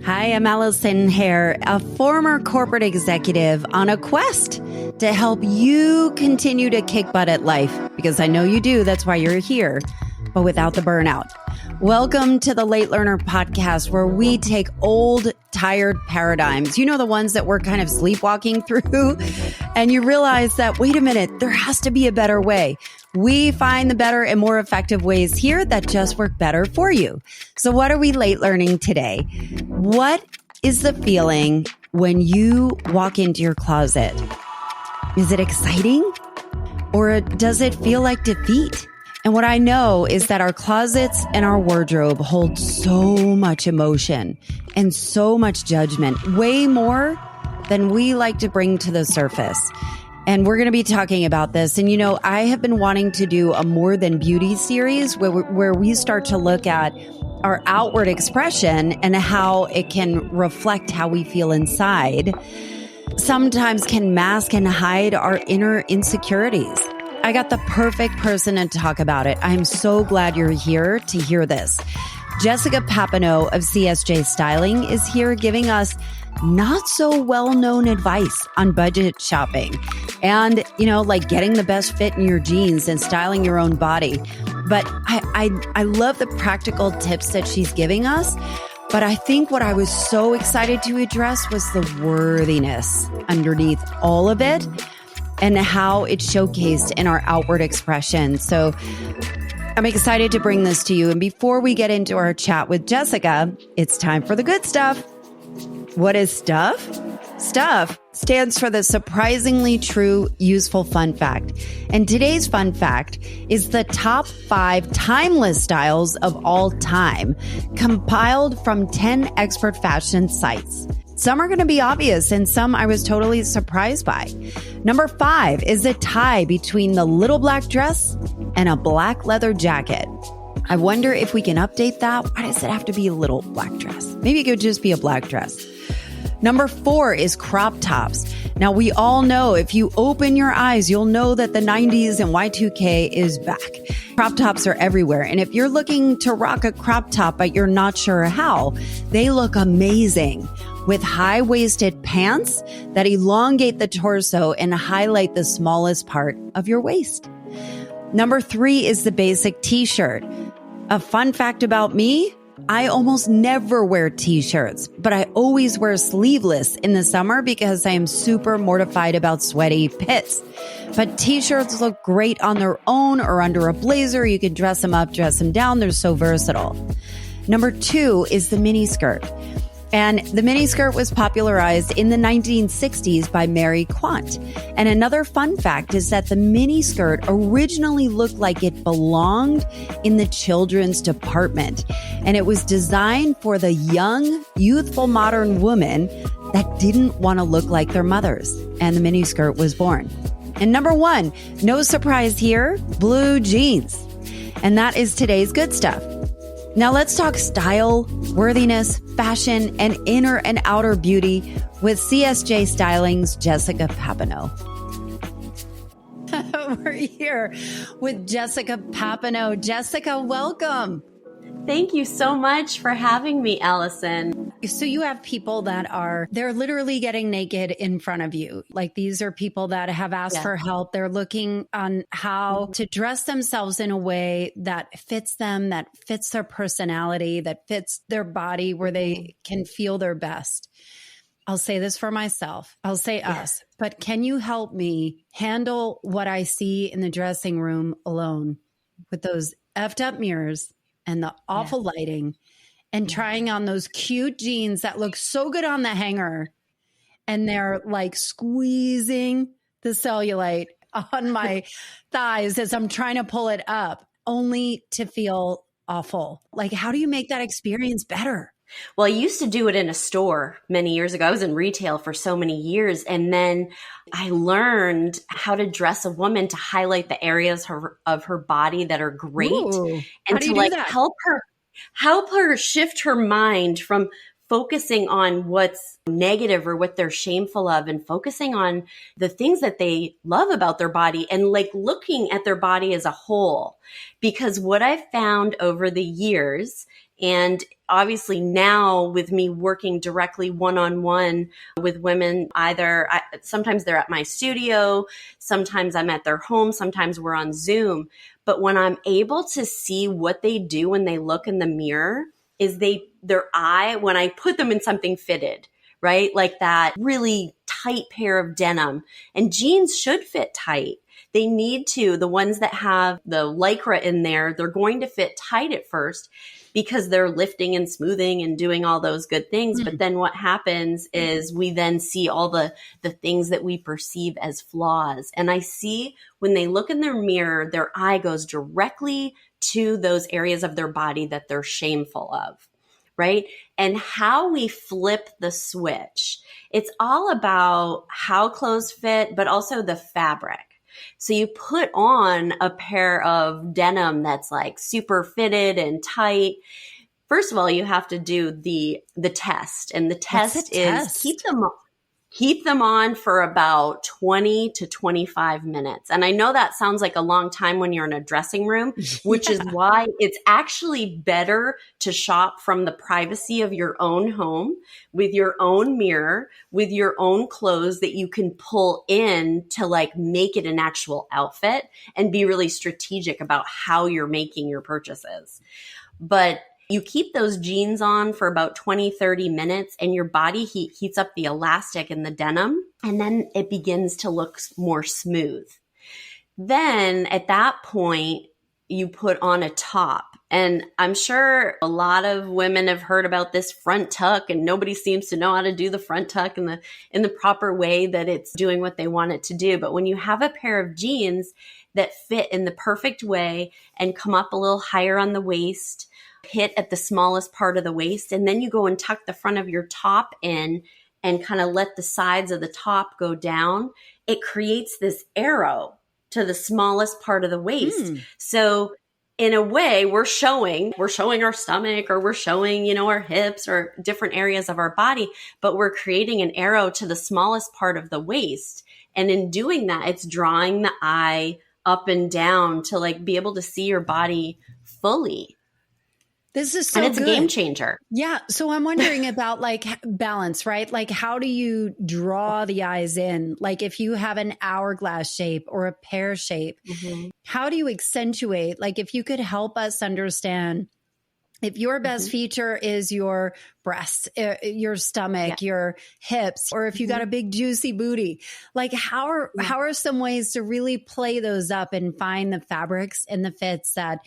Hi, I'm Allison Hare, a former corporate executive on a quest to help you continue to kick butt at life, because I know you do. That's why you're here, but without the burnout. Welcome to the Late Learner Podcast, where we take old, tired paradigms, you know, the ones that we're kind of sleepwalking through, and you realize that, wait a minute, there has to be a better way. We find the better and more effective ways here that just work better for you. So what are we late learning today? What is the feeling when you walk into your closet? Is it exciting? Or does it feel like defeat? And what I know is that our closets and our wardrobe hold so much emotion and so much judgment, way more than we like to bring to the surface. And we're going to be talking about this. And, you know, I have been wanting to do a More Than Beauty series where we start to look at our outward expression and how it can reflect how we feel inside. Sometimes can mask and hide our inner insecurities. I got the perfect person to talk about it. I'm so glad you're here to hear this. Jessica Papineau of CSJ Styling is here giving us not so well-known advice on budget shopping and, you know, like getting the best fit in your jeans and styling your own body. But I love the practical tips that she's giving us. But I think what I was so excited to address was the worthiness underneath all of it and how it's showcased in our outward expression. So I'm excited to bring this to you. And before we get into our chat with Jessica, it's time for the good stuff. What is stuff? Stuff stands for the surprisingly true, useful fun fact. And today's fun fact is the top 5 timeless styles of all time, compiled from 10 expert fashion sites. Some are going to be obvious and some I was totally surprised by. Number 5 is a tie between the little black dress and a black leather jacket. I wonder if we can update that. Why does it have to be a little black dress? Maybe it could just be a black dress. Number 4 is crop tops. Now, we all know if you open your eyes, you'll know that the 90s and Y2K is back. Crop tops are everywhere. And if you're looking to rock a crop top, but you're not sure how, they look amazing with high-waisted pants that elongate the torso and highlight the smallest part of your waist. Number 3 is the basic t-shirt. A fun fact about me, I almost never wear t-shirts, but I always wear sleeveless in the summer because I am super mortified about sweaty pits. But t-shirts look great on their own or under a blazer. You can dress them up, dress them down. They're so versatile. Number 2 is the mini skirt. And the miniskirt was popularized in the 1960s by Mary Quant. And another fun fact is that the miniskirt originally looked like it belonged in the children's department. And it was designed for the young, youthful, modern woman that didn't want to look like their mothers. And the miniskirt was born. And number 1, no surprise here, blue jeans. And that is today's good stuff. Now let's talk style, worthiness, fashion, and inner and outer beauty with CSJ Styling's Jessica Papineau. We're here with Jessica Papineau. Jessica, welcome. Thank you so much for having me, Allison. So you have people that they're literally getting naked in front of you. Like these are people that have asked for help. They're looking on how to dress themselves in a way that fits them, that fits their personality, that fits their body, where they can feel their best. I'll say this for myself. I'll say us, but can you help me handle what I see in the dressing room alone with those effed up mirrors and the awful lighting and trying on those cute jeans that look so good on the hanger, and they're like squeezing the cellulite on my thighs as I'm trying to pull it up, only to feel awful. Like, how do you make that experience better? Well, I used to do it in a store many years ago. I was in retail for so many years. And then I learned how to dress a woman to highlight the areas of her body that are great. Ooh, and to like help her shift her mind from focusing on what's negative or what they're shameful of, and focusing on the things that they love about their body, and like looking at their body as a whole. Because what I've found over the years, and obviously now with me working directly one-on-one with women, sometimes they're at my studio, sometimes I'm at their home, sometimes we're on Zoom. But when I'm able to see what they do when they look in the mirror, is their eye, when I put them in something fitted, right? Like that really tight pair of denim, and jeans should fit tight. They need to. The ones that have the Lycra in there, they're going to fit tight at first because they're lifting and smoothing and doing all those good things. But then what happens is we then see all the things that we perceive as flaws. And I see when they look in their mirror, their eye goes directly to those areas of their body that they're shameful of, right? And how we flip the switch, it's all about how clothes fit, but also the fabric. So you put on a pair of denim that's like super fitted and tight. First of all, you have to do the test. And the test is keep them on for about 20 to 25 minutes. And I know that sounds like a long time when you're in a dressing room, which is why it's actually better to shop from the privacy of your own home with your own mirror, with your own clothes that you can pull in to like make it an actual outfit and be really strategic about how you're making your purchases. But you keep those jeans on for about 20, 30 minutes, and your body heats up the elastic in the denim, and then it begins to look more smooth. Then at that point, you put on a top. And I'm sure a lot of women have heard about this front tuck, and nobody seems to know how to do the front tuck in the proper way that it's doing what they want it to do. But when you have a pair of jeans that fit in the perfect way and come up a little higher on the waist, hit at the smallest part of the waist, and then you go and tuck the front of your top in and kind of let the sides of the top go down, it creates this arrow to the smallest part of the waist. So in a way, we're showing our stomach, or we're showing, our hips or different areas of our body, but we're creating an arrow to the smallest part of the waist. And in doing that, it's drawing the eye up and down to like be able to see your body fully. This is so good. And it's good. A game changer. Yeah. So I'm wondering about like balance, right? Like how do you draw the eyes in? Like if you have an hourglass shape or a pear shape, how do you accentuate? Like if you could help us understand, if your best feature is your breasts, your stomach, your hips, or if you got a big juicy booty, like how are some ways to really play those up and find the fabrics and the fits that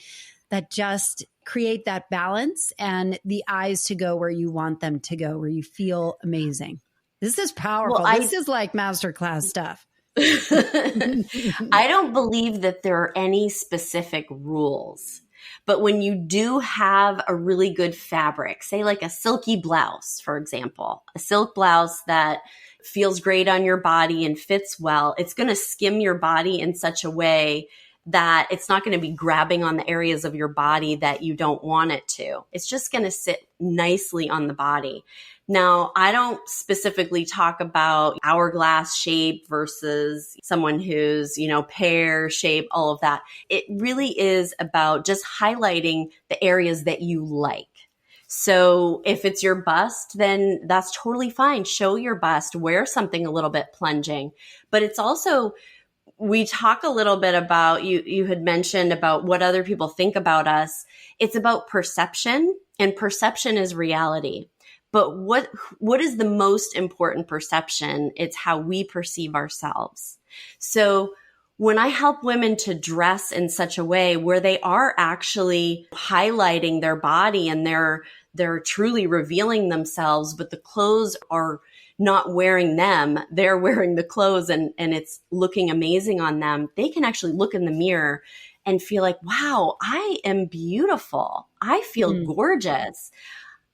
just create that balance and the eyes to go where you want them to go, where you feel amazing? This is powerful. This is like masterclass stuff. I don't believe that there are any specific rules, but when you do have a really good fabric, say like a silky blouse, for example, a silk blouse that feels great on your body and fits well, it's going to skim your body in such a way that it's not going to be grabbing on the areas of your body that you don't want it to. It's just going to sit nicely on the body. Now, I don't specifically talk about hourglass shape versus someone who's, pear shape, all of that. It really is about just highlighting the areas that you like. So if it's your bust, then that's totally fine. Show your bust, wear something a little bit plunging. But it's also, we talk a little bit about, you had mentioned about what other people think about us. It's about perception, and perception is reality. But what is the most important perception? It's how we perceive ourselves. So when I help women to dress in such a way where they are actually highlighting their body and they're truly revealing themselves, but the clothes are not wearing them, they're wearing the clothes and it's looking amazing on them, they can actually look in the mirror and feel like, wow, I am beautiful. I feel gorgeous.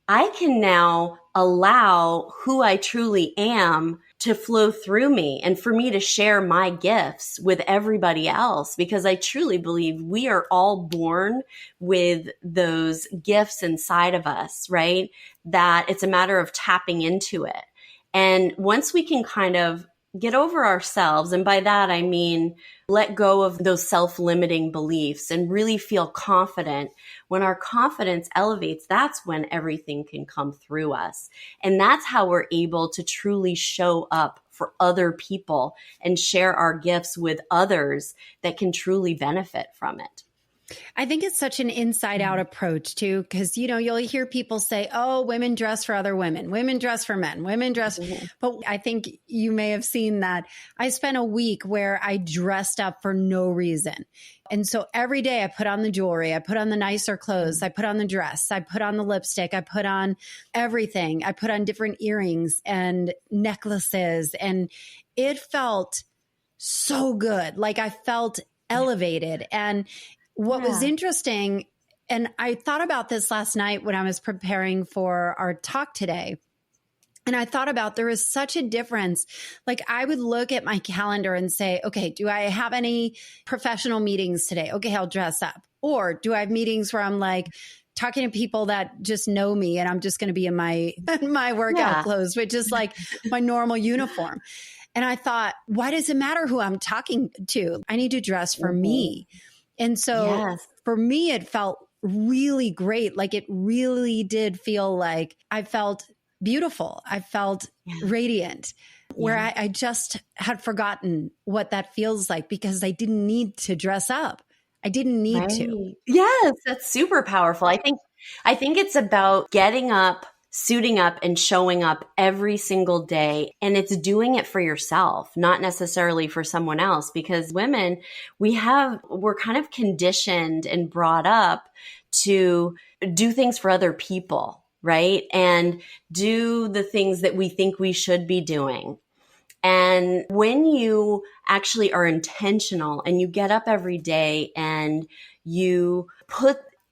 I can now allow who I truly am to flow through me and for me to share my gifts with everybody else, because I truly believe we are all born with those gifts inside of us, right? That it's a matter of tapping into it. And once we can kind of get over ourselves, and by that I mean let go of those self-limiting beliefs and really feel confident. When our confidence elevates, that's when everything can come through us. And that's how we're able to truly show up for other people and share our gifts with others that can truly benefit from it. I think it's such an inside out approach too, because, you'll hear people say, oh, women dress for other women dress for men, women dress. But I think you may have seen that I spent a week where I dressed up for no reason. And so every day I put on the jewelry, I put on the nicer clothes, I put on the dress, I put on the lipstick, I put on everything. I put on different earrings and necklaces, and it felt so good. Like I felt elevated. And what was interesting, and I thought about this last night when I was preparing for our talk today, and I thought about there is such a difference. Like I would look at my calendar and say, okay, do I have any professional meetings today? Okay, I'll dress up. Or do I have meetings where I'm like talking to people that just know me and I'm just going to be in my workout clothes, which is like my normal uniform. And I thought, why does it matter who I'm talking to? I need to dress for me. And so for me, it felt really great. Like it really did feel like I felt beautiful. I felt radiant, where I just had forgotten what that feels like because I didn't need to dress up. I didn't need to. Yes, that's super powerful. I think it's about getting up, suiting up, and showing up every single day. And it's doing it for yourself, not necessarily for someone else, because women, we're kind of conditioned and brought up to do things for other people, right? And do the things that we think we should be doing. And when you actually are intentional and you get up every day and you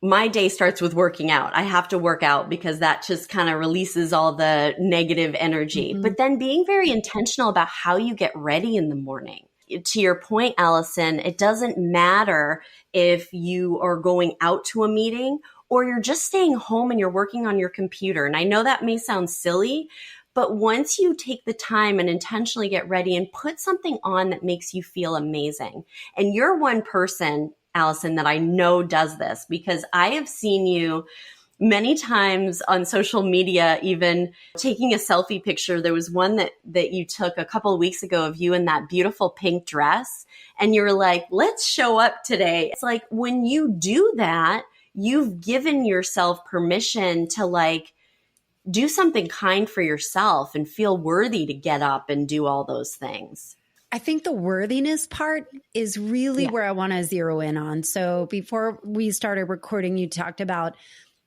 my day starts with working out. I have to work out because that just kind of releases all the negative energy. But then being very intentional about how you get ready in the morning. To your point, Allison, it doesn't matter if you are going out to a meeting or you're just staying home and you're working on your computer. And I know that may sound silly, but once you take the time and intentionally get ready and put something on that makes you feel amazing, and you're one person, Allison, that I know does this, because I have seen you many times on social media, even taking a selfie picture. There was one that you took a couple of weeks ago of you in that beautiful pink dress. And you were like, let's show up today. It's like when you do that, you've given yourself permission to like do something kind for yourself and feel worthy to get up and do all those things. I think the worthiness part is really where I want to zero in on. So before we started recording, you talked about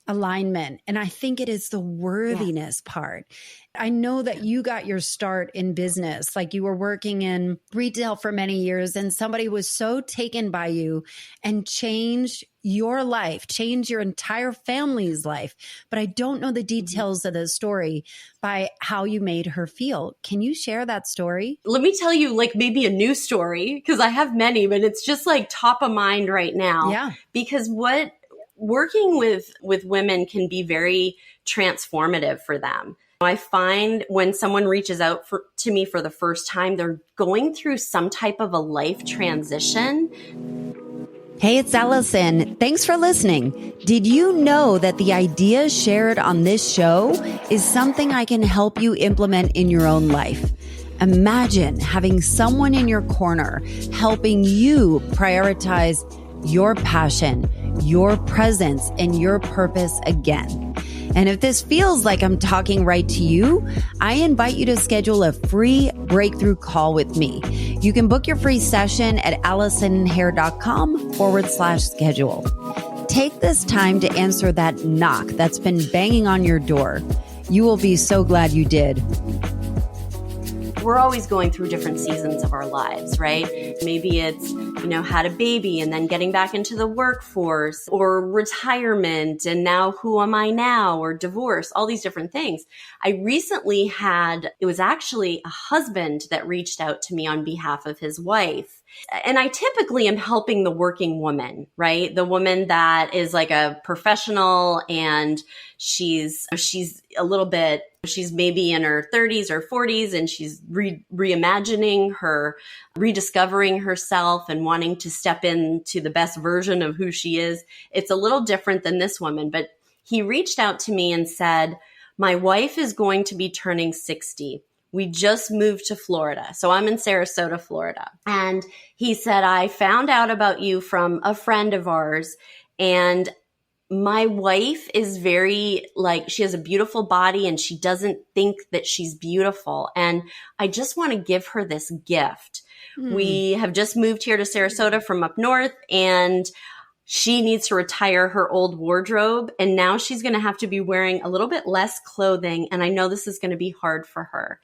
alignment, and I think it is the worthiness part. I know that you got your start in business, like you were working in retail for many years, and somebody was so taken by you and changed your life, changed your entire family's life. But I don't know the details of the story by how you made her feel. Can you share that story? Let me tell you like maybe a new story, because I have many, but it's just like top of mind right now. Yeah. Because working with women can be very transformative for them. I find when someone reaches out to me for the first time, they're going through some type of a life transition. Hey, it's Allison. Thanks for listening. Did you know that the ideas shared on this show is something I can help you implement in your own life? Imagine having someone in your corner helping you prioritize your passion, your presence, and your purpose again. And if this feels like I'm talking right to you, I invite you to schedule a free breakthrough call with me. You can book your free session at allisonhair.com/schedule. Take this time to answer that knock that's been banging on your door. You will be so glad you did. we're always going through different seasons of our lives, right? Maybe it's, had a baby and then getting back into the workforce, or retirement and now who am I now, or divorce, all these different things. I recently it was actually a husband that reached out to me on behalf of his wife. And I typically am helping the working woman, right? The woman that is like a professional and she's maybe in her 30s or 40s, and she's reimagining rediscovering herself and wanting to step into the best version of who she is. It's a little different than this woman, but he reached out to me and said, my wife is going to be turning 60. We just moved to Florida. So I'm in Sarasota, Florida. And he said, I found out about you from a friend of ours, and my wife is she has a beautiful body and she doesn't think that she's beautiful. And I just want to give her this gift. We have just moved here to Sarasota from up north, and she needs to retire her old wardrobe. And now she's going to have to be wearing a little bit less clothing. And I know this is going to be hard for her.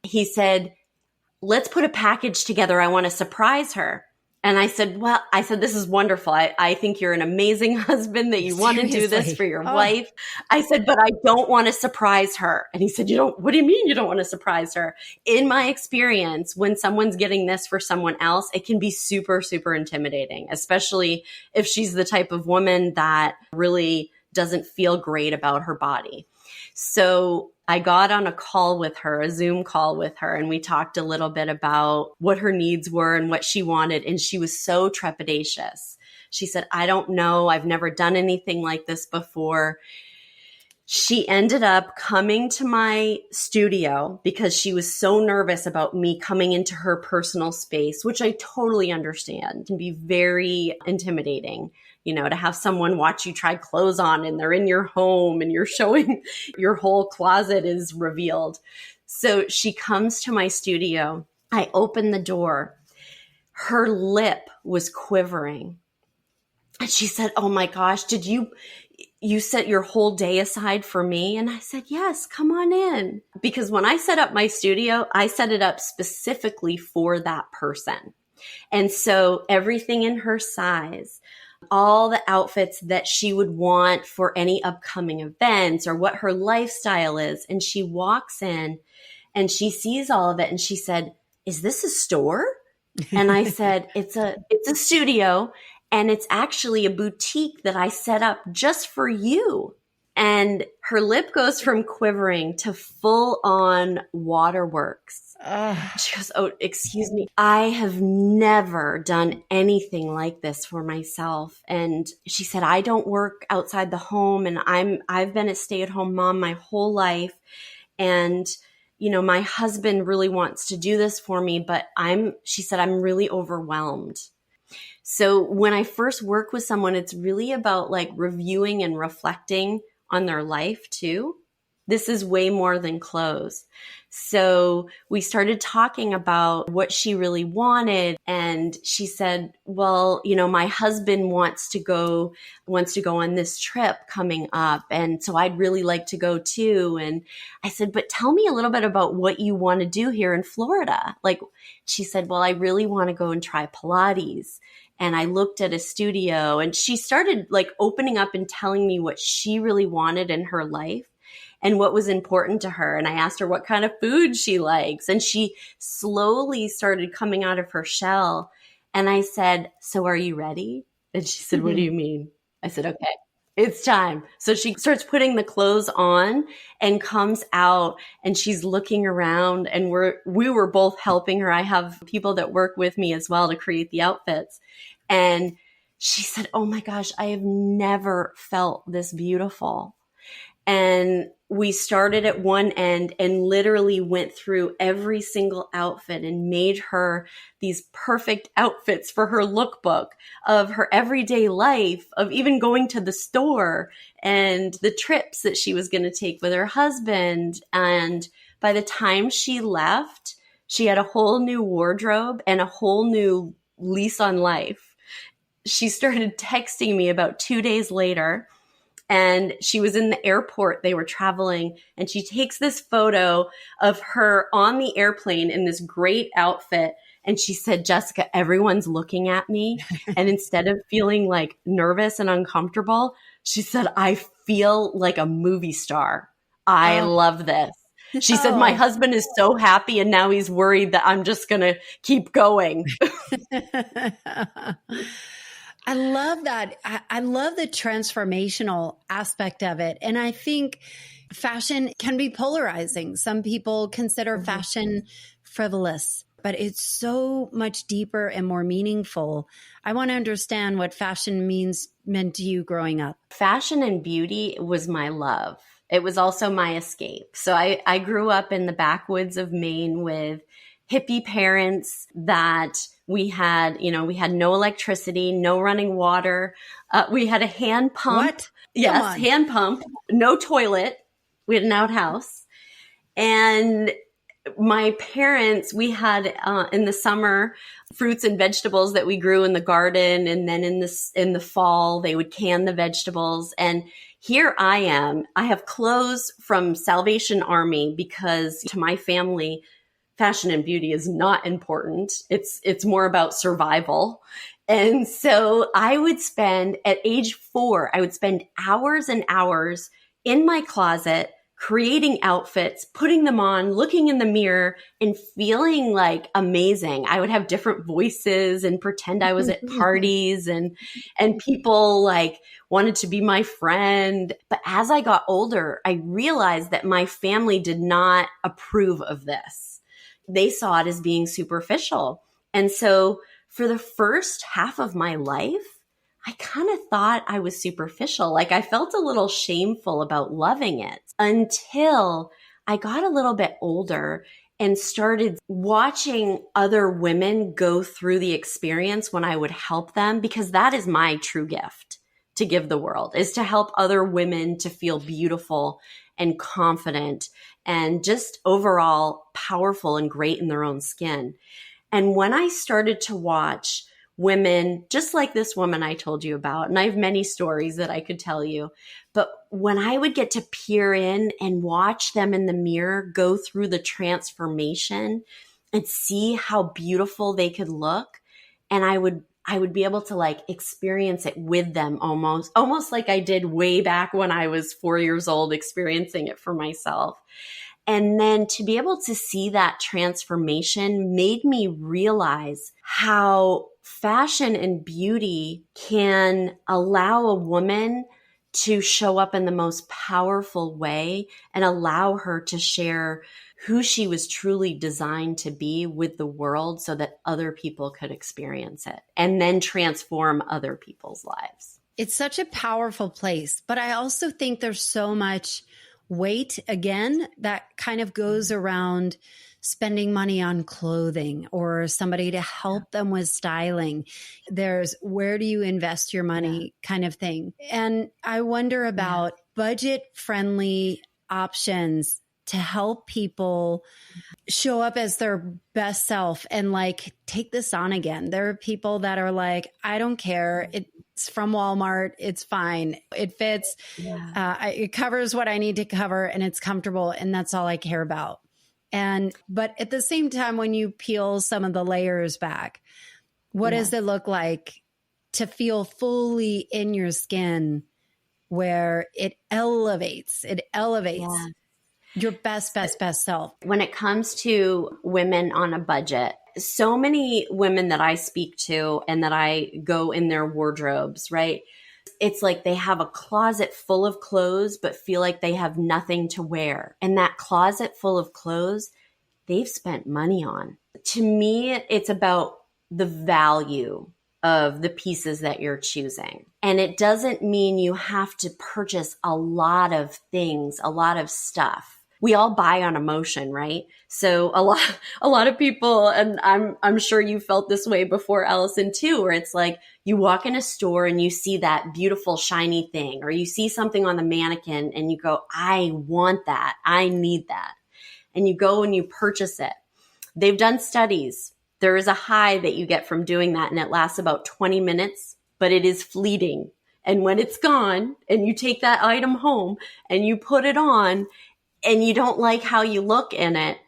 He said, let's put a package together. I want to surprise her. And I said, this is wonderful. I think you're an amazing husband that you want to do this for your wife. I said, but I don't want to surprise her. And he said, what do you mean you don't want to surprise her? In my experience, when someone's getting this for someone else, it can be super, super intimidating, especially if she's the type of woman that really doesn't feel great about her body. So I got on a Zoom call with her, and we talked a little bit about what her needs were and what she wanted. And she was so trepidatious. She said, I don't know. I've never done anything like this before. She ended up coming to my studio because she was so nervous about me coming into her personal space, which I totally understand. It can be very intimidating, to have someone watch you try clothes on and they're in your home and you're showing your whole closet is revealed. So she comes to my studio. I open the door. Her lip was quivering. And she said, oh my gosh, did you set your whole day aside for me? And I said, yes, come on in. Because when I set up my studio, I set it up specifically for that person. And so everything in her size, all the outfits that she would want for any upcoming events or what her lifestyle is. And she walks in and she sees all of it. And she said, is this a store? And I said, it's a studio. And it's actually a boutique that I set up just for you. And her lip goes from quivering to full on waterworks. She goes, oh, excuse me. I have never done anything like this for myself. And she said, I don't work outside the home, and I've been a stay-at-home mom my whole life. And, my husband really wants to do this for me, but she said, I'm really overwhelmed. So when I first work with someone, it's really about reviewing and reflecting on their life too. This is way more than clothes. So we started talking about what she really wanted. And she said, well, my husband wants to go on this trip coming up. And so I'd really like to go too. And I said, but tell me a little bit about what you want to do here in Florida. She said, well, I really want to go and try Pilates. And I looked at a studio, and she started opening up and telling me what she really wanted in her life and what was important to her. And I asked her what kind of food she likes. And she slowly started coming out of her shell. And I said, so are you ready? And she said, what do you mean? I said, okay, it's time. So she starts putting the clothes on and comes out, and she's looking around, and we were both helping her. I have people that work with me as well to create the outfits. And she said, oh my gosh, I have never felt this beautiful. And we started at one end and literally went through every single outfit and made her these perfect outfits for her lookbook of her everyday life, of even going to the store and the trips that she was going to take with her husband. And by the time she left, she had a whole new wardrobe and a whole new lease on life. She started texting me about 2 days later. and she was in the airport. They were traveling, and she takes this photo of her on the airplane in this great outfit. And she said, Jessica, everyone's looking at me. And instead of feeling like nervous and uncomfortable, she said, I feel like a movie star. I love this. She said, my husband is so happy, and now he's worried that I'm just going to keep going. I love that. I love the transformational aspect of it. And I think fashion can be polarizing. Some people consider fashion frivolous, but it's so much deeper and more meaningful. I want to understand what fashion meant to you growing up. Fashion and beauty was my love. It was also my escape. So I grew up in the backwoods of Maine with hippie parents that we had no electricity, no running water. We had a hand pump. What? Yes, hand pump, no toilet. We had an outhouse. And my parents, we had in the summer fruits and vegetables that we grew in the garden. And then in the fall, they would can the vegetables. And here I am. I have clothes from Salvation Army because to my family, fashion and beauty is not important. It's more about survival. And so at age 4, I would spend hours and hours in my closet creating outfits, putting them on, looking in the mirror and feeling like amazing. I would have different voices and pretend I was at parties and people like wanted to be my friend. But as I got older, I realized that my family did not approve of this. They saw it as being superficial. And so for the first half of my life, I kind of thought I was superficial. Like I felt a little shameful about loving it until I got a little bit older and started watching other women go through the experience when I would help them, because that is my true gift to give the world, is to help other women to feel beautiful and confident and just overall powerful and great in their own skin. And when I started to watch women just like this woman I told you about, and I have many stories that I could tell you, but when I would get to peer in and watch them in the mirror go through the transformation and see how beautiful they could look, and I would be able to like experience it with them almost like I did way back when I was 4 years old, experiencing it for myself. And then to be able to see that transformation made me realize how fashion and beauty can allow a woman to show up in the most powerful way and allow her to share who she was truly designed to be with the world so that other people could experience it and then transform other people's lives. It's such a powerful place, but I also think there's so much weight, again, that kind of goes around spending money on clothing or somebody to help them with styling. There's where do you invest your money kind of thing. And I wonder about budget-friendly options to help people show up as their best self and like take this on again. There are people that are like, I don't care. It's from Walmart. It's fine. It fits. It covers what I need to cover and it's comfortable. And that's all I care about. But at the same time, when you peel some of the layers back, what does it look like to feel fully in your skin where it elevates your best self? When it comes to women on a budget, so many women that I speak to and that I go in their wardrobes, right? It's like they have a closet full of clothes, but feel like they have nothing to wear. And that closet full of clothes, they've spent money on. To me, it's about the value of the pieces that you're choosing. And it doesn't mean you have to purchase a lot of things, a lot of stuff. We all buy on emotion, right? So a lot of people, and I'm sure you felt this way before, Allison, too, where it's like you walk in a store and you see that beautiful shiny thing, or you see something on the mannequin and you go, I want that. I need that. And you go and you purchase it. They've done studies. There is a high that you get from doing that, and it lasts about 20 minutes, but it is fleeting. And when it's gone and you take that item home and you put it on and you don't like how you look in it,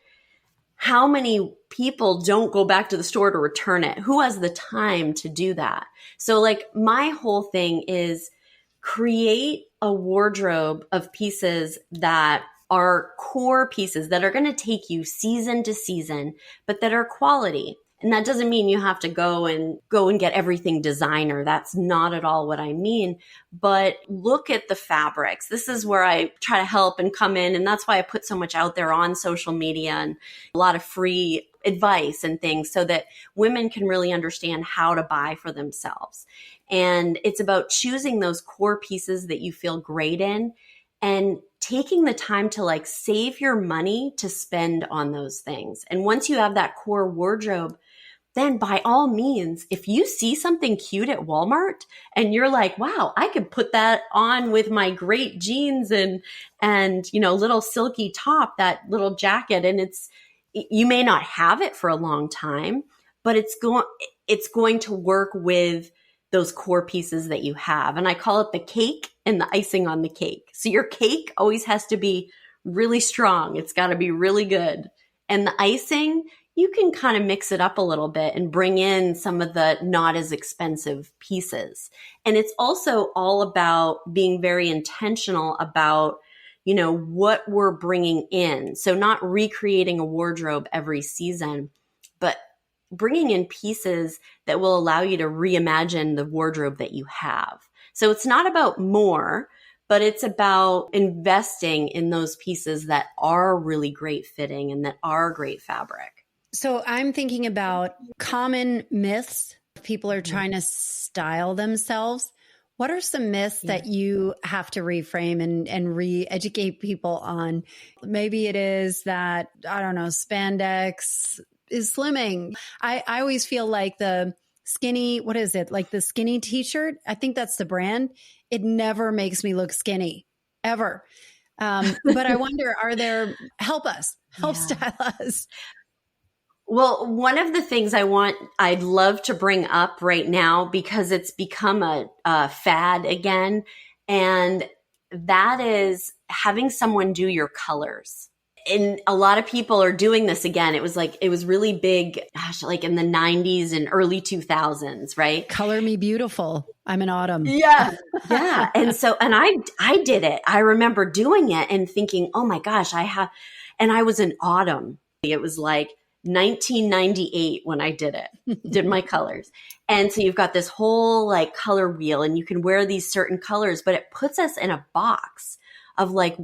how many people don't go back to the store to return it? Who has the time to do that? So like my whole thing is create a wardrobe of pieces that are core pieces that are going to take you season to season, but that are quality. And that doesn't mean you have to go and get everything designer. That's not at all what I mean. But look at the fabrics. This is where I try to help and come in. And that's why I put so much out there on social media and a lot of free advice and things so that women can really understand how to buy for themselves. And it's about choosing those core pieces that you feel great in and taking the time to like save your money to spend on those things. And once you have that core wardrobe, then by all means, if you see something cute at Walmart and you're like, wow, I could put that on with my great jeans and little silky top, that little jacket. And you may not have it for a long time, but it's going to work with those core pieces that you have. And I call it the cake and the icing on the cake. So your cake always has to be really strong. It's got to be really good. And the icing, you can kind of mix it up a little bit and bring in some of the not as expensive pieces. And it's also all about being very intentional about, what we're bringing in. So not recreating a wardrobe every season, but bringing in pieces that will allow you to reimagine the wardrobe that you have. So it's not about more, but it's about investing in those pieces that are really great fitting and that are great fabric. So I'm thinking about common myths. People are trying to style themselves. What are some myths that you have to reframe and re-educate people on? Maybe it is that, I don't know, spandex is slimming. I always feel like the skinny, what is it? Like the skinny t-shirt. I think that's the brand. It never makes me look skinny ever. But I wonder, help style us. Well, one of the things I'd love to bring up right now, because it's become a fad again, and that is having someone do your colors. And a lot of people are doing this again. It was really big, like in the 90s and early 2000s, right? Color me beautiful. I'm an autumn. Yeah. Yeah. And I did it. I remember doing it and thinking, oh my gosh, and I was an autumn. It was like 1998 when I did my colors. And so you've got this whole like color wheel and you can wear these certain colors, but it puts us in a box of like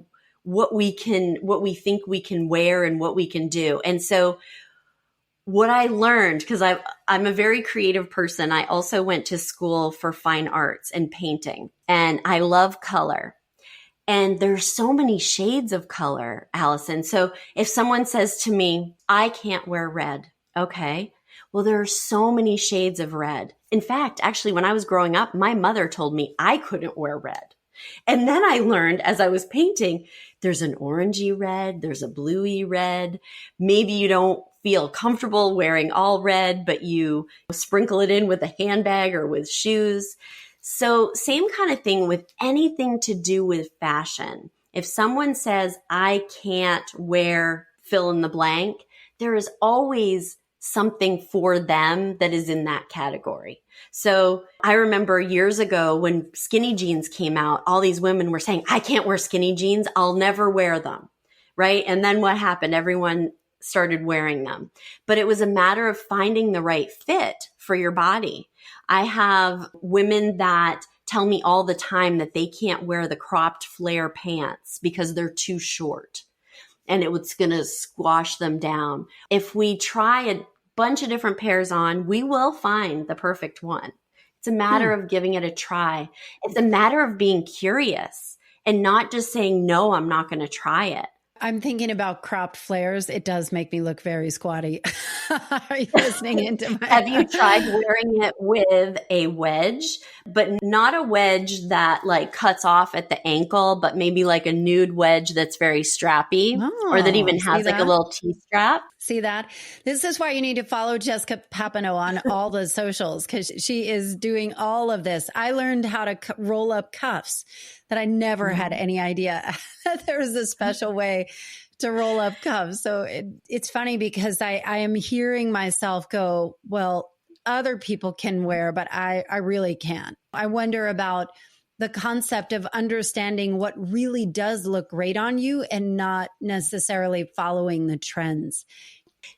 what we think we can wear and what we can do. And so what I learned, because I'm a very creative person, I also went to school for fine arts and painting, and I love color. And there's so many shades of color, Allison. So if someone says to me, I can't wear red, okay, well, there are so many shades of red. In fact, actually, when I was growing up, my mother told me I couldn't wear red. And then I learned as I was painting, there's an orangey red, there's a bluey red. Maybe you don't feel comfortable wearing all red, but you sprinkle it in with a handbag or with shoes. So same kind of thing with anything to do with fashion. If someone says, I can't wear fill in the blank, there is always something for them that is in that category. So I remember years ago when skinny jeans came out, all these women were saying, I can't wear skinny jeans. I'll never wear them. Right. And then what happened? Everyone started wearing them. But it was a matter of finding the right fit for your body. I have women that tell me all the time that they can't wear the cropped flare pants because they're too short and it's going to squash them down. If we try a bunch of different pairs on, we will find the perfect one. It's a matter of giving it a try. It's a matter of being curious and not just saying, no, I'm not going to try it. I'm thinking about cropped flares. It does make me look very squatty. Are you listening into my... Have you tried wearing it with a wedge, but not a wedge that like cuts off at the ankle, but maybe like a nude wedge that's very strappy or that even has like a little T-strap? See that? This is why you need to follow Jessica Papineau on all the socials, because she is doing all of this. I learned how to roll up cuffs that I never had any idea that there was a special way to roll up cuffs. So it's funny because I am hearing myself go, well, other people can wear, but I really can't. I wonder about the concept of understanding what really does look great on you and not necessarily following the trends.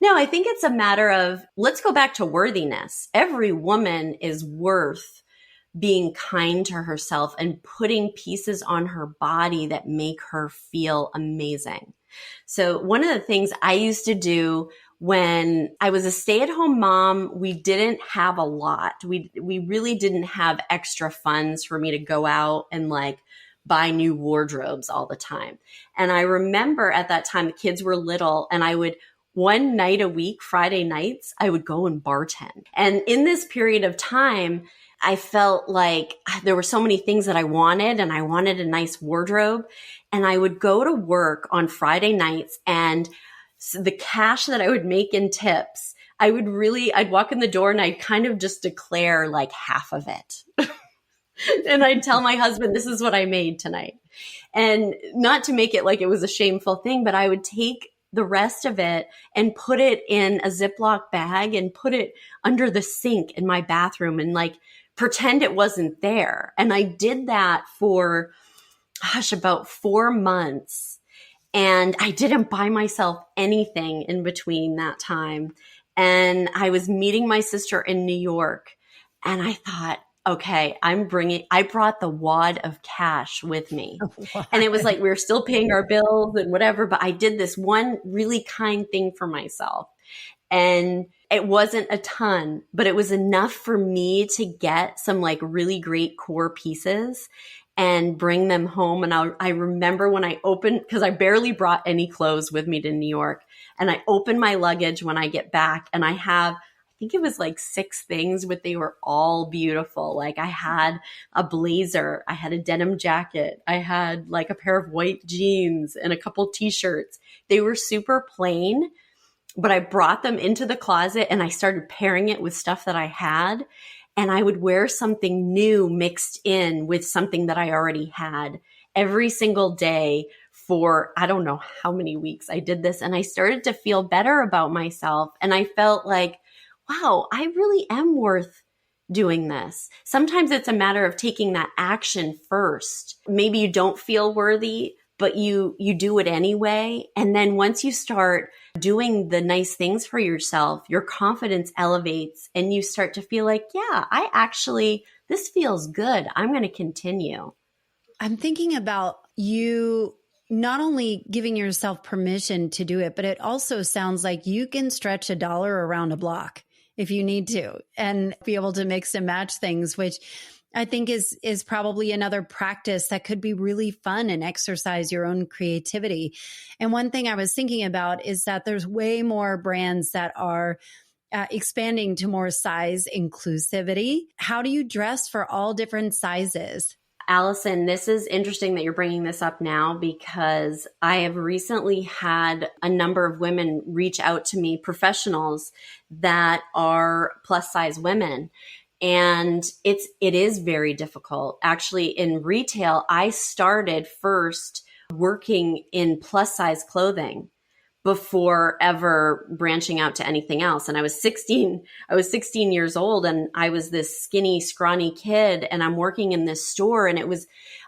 No, I think it's a matter of, let's go back to worthiness. Every woman is worth being kind to herself and putting pieces on her body that make her feel amazing. So one of the things I used to do when I was a stay-at-home mom, we didn't have a lot. We really didn't have extra funds for me to go out and like buy new wardrobes all the time. And I remember at that time, the kids were little, and I would one night a week, Friday nights, I would go and bartend. And in this period of time, I felt like there were so many things that I wanted, and I wanted a nice wardrobe. And I would go to work on Friday nights, and so the cash that I would make in tips, I'd walk in the door and I'd kind of just declare like half of it. And I'd tell my husband, this is what I made tonight. And not to make it like it was a shameful thing, but I would take the rest of it and put it in a Ziploc bag and put it under the sink in my bathroom and like pretend it wasn't there. And I did that for, about 4 months. And I didn't buy myself anything in between that time. And I was meeting my sister in New York, and I thought, okay, I brought the wad of cash with me. And it was like, we were still paying our bills and whatever, but I did this one really kind thing for myself. And it wasn't a ton, but it was enough for me to get some like really great core pieces and bring them home. And I remember when I opened, because I barely brought any clothes with me to New York, and I opened my luggage when I get back, and I think it was like 6 things, but they were all beautiful. Like I had a blazer, I had a denim jacket, I had like a pair of white jeans and a couple t-shirts. They were super plain, but I brought them into the closet and I started pairing it with stuff that I had. And I would wear something new mixed in with something that I already had every single day for, I don't know how many weeks I did this. And I started to feel better about myself. And I felt like, wow, I really am worth doing this. Sometimes it's a matter of taking that action first. Maybe you don't feel worthy, but you do it anyway. And then once you start doing the nice things for yourself, your confidence elevates and you start to feel like, yeah, this feels good. I'm going to continue. I'm thinking about you not only giving yourself permission to do it, but it also sounds like you can stretch $1 around a block if you need to and be able to mix and match things, which I think is probably another practice that could be really fun and exercise your own creativity. And one thing I was thinking about is that there's way more brands that are expanding to more size inclusivity. How do you dress for all different sizes? Allison, this is interesting that you're bringing this up now, because I have recently had a number of women reach out to me, professionals that are plus size women. And it is very difficult. Actually, in retail, I started first working in plus size clothing before ever branching out to anything else. And I was 16 years old, and I was this skinny, scrawny kid, and I'm working in this store, and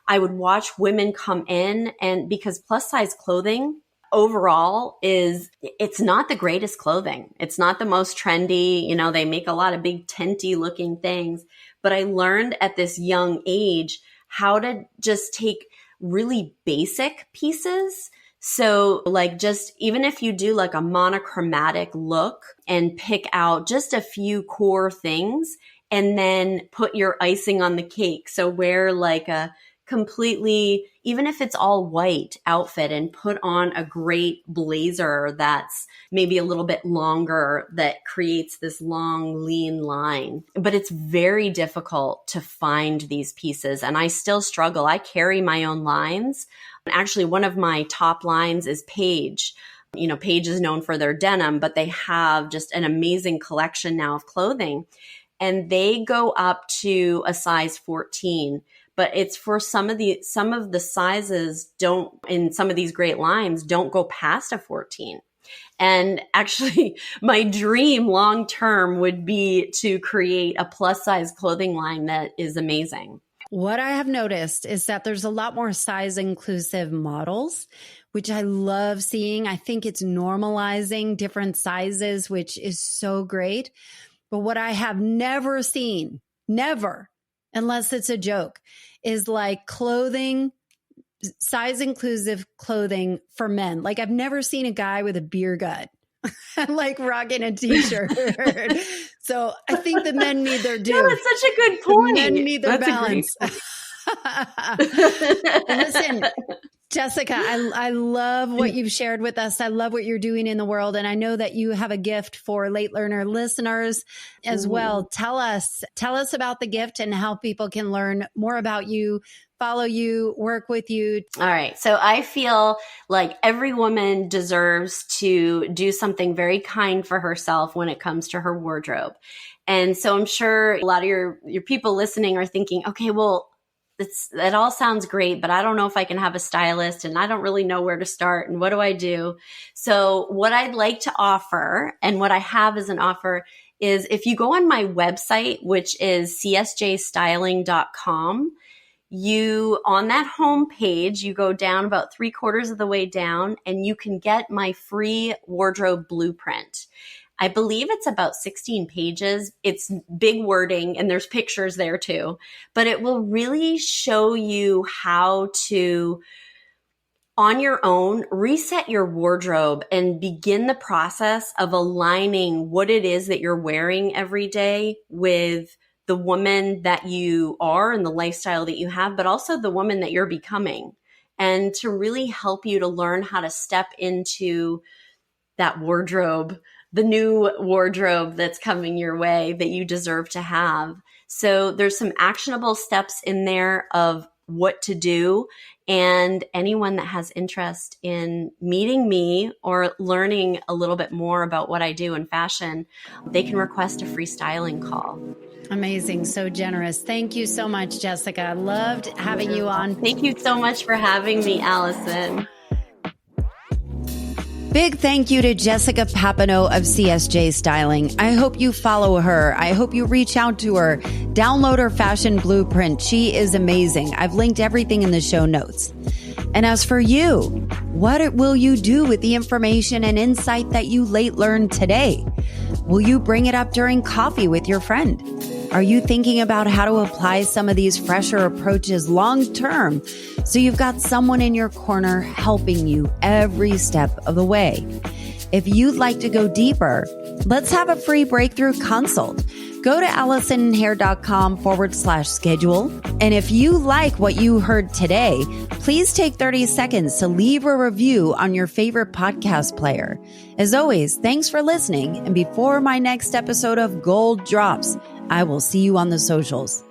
I would watch women come in, and because plus size clothing overall it's not the greatest clothing. It's not the most trendy. They make a lot of big tenty looking things, but I learned at this young age how to just take really basic pieces. So like, just even if you do like a monochromatic look and pick out just a few core things and then put your icing on the cake. So wear like a completely, even if it's all white outfit, and put on a great blazer that's maybe a little bit longer that creates this long, lean line. But it's very difficult to find these pieces. And I still struggle. I carry my own lines. Actually, one of my top lines is Paige. Paige is known for their denim, but they have just an amazing collection now of clothing. And they go up to a size 14. But it's for some of the sizes in some of these great lines don't go past a 14. And actually, my dream long term would be to create a plus size clothing line that is amazing. What I have noticed is that there's a lot more size inclusive models, which I love seeing. I think it's normalizing different sizes, which is so great. But what I have never seen, never, unless it's a joke, is like clothing, size inclusive clothing for men. Like I've never seen a guy with a beer gut like rocking a t-shirt. So I think the men need their due. No, that's such a good point. The men need their balance. Listen, Jessica, I love what you've shared with us. I love what you're doing in the world. And I know that you have a gift for late learner listeners as well. Tell us about the gift and how people can learn more about you, follow you, work with you. All right. So I feel like every woman deserves to do something very kind for herself when it comes to her wardrobe. And so I'm sure a lot of your people listening are thinking, okay, well, that all sounds great, but I don't know if I can have a stylist and I don't really know where to start and what do I do? So what I'd like to offer and what I have as an offer is if you go on my website, which is csjstyling.com, on that homepage, you go down about 3/4 of the way down and you can get my free wardrobe blueprint. I believe it's about 16 pages. It's big wording and there's pictures there too, but it will really show you how to, on your own, reset your wardrobe and begin the process of aligning what it is that you're wearing every day with the woman that you are and the lifestyle that you have, but also the woman that you're becoming, and to really help you to learn how to step into that wardrobe, the new wardrobe that's coming your way that you deserve to have. So there's some actionable steps in there of what to do. And anyone that has interest in meeting me or learning a little bit more about what I do in fashion, they can request a free styling call. Amazing. So generous. Thank you so much, Jessica. I loved having you on. Thank you so much for having me, Allison. Big thank you to Jessica Papineau of CSJ Styling. I hope you follow her. I hope you reach out to her. Download her fashion blueprint. She is amazing. I've linked everything in the show notes. And as for you, what will you do with the information and insight that you late learned today? Will you bring it up during coffee with your friend? Are you thinking about how to apply some of these fresher approaches long term so you've got someone in your corner helping you every step of the way? If you'd like to go deeper, let's have a free breakthrough consult. Go to AllisonandHair.com/schedule. And if you like what you heard today, please take 30 seconds to leave a review on your favorite podcast player. As always, thanks for listening. And before my next episode of Gold drops, I will see you on the socials.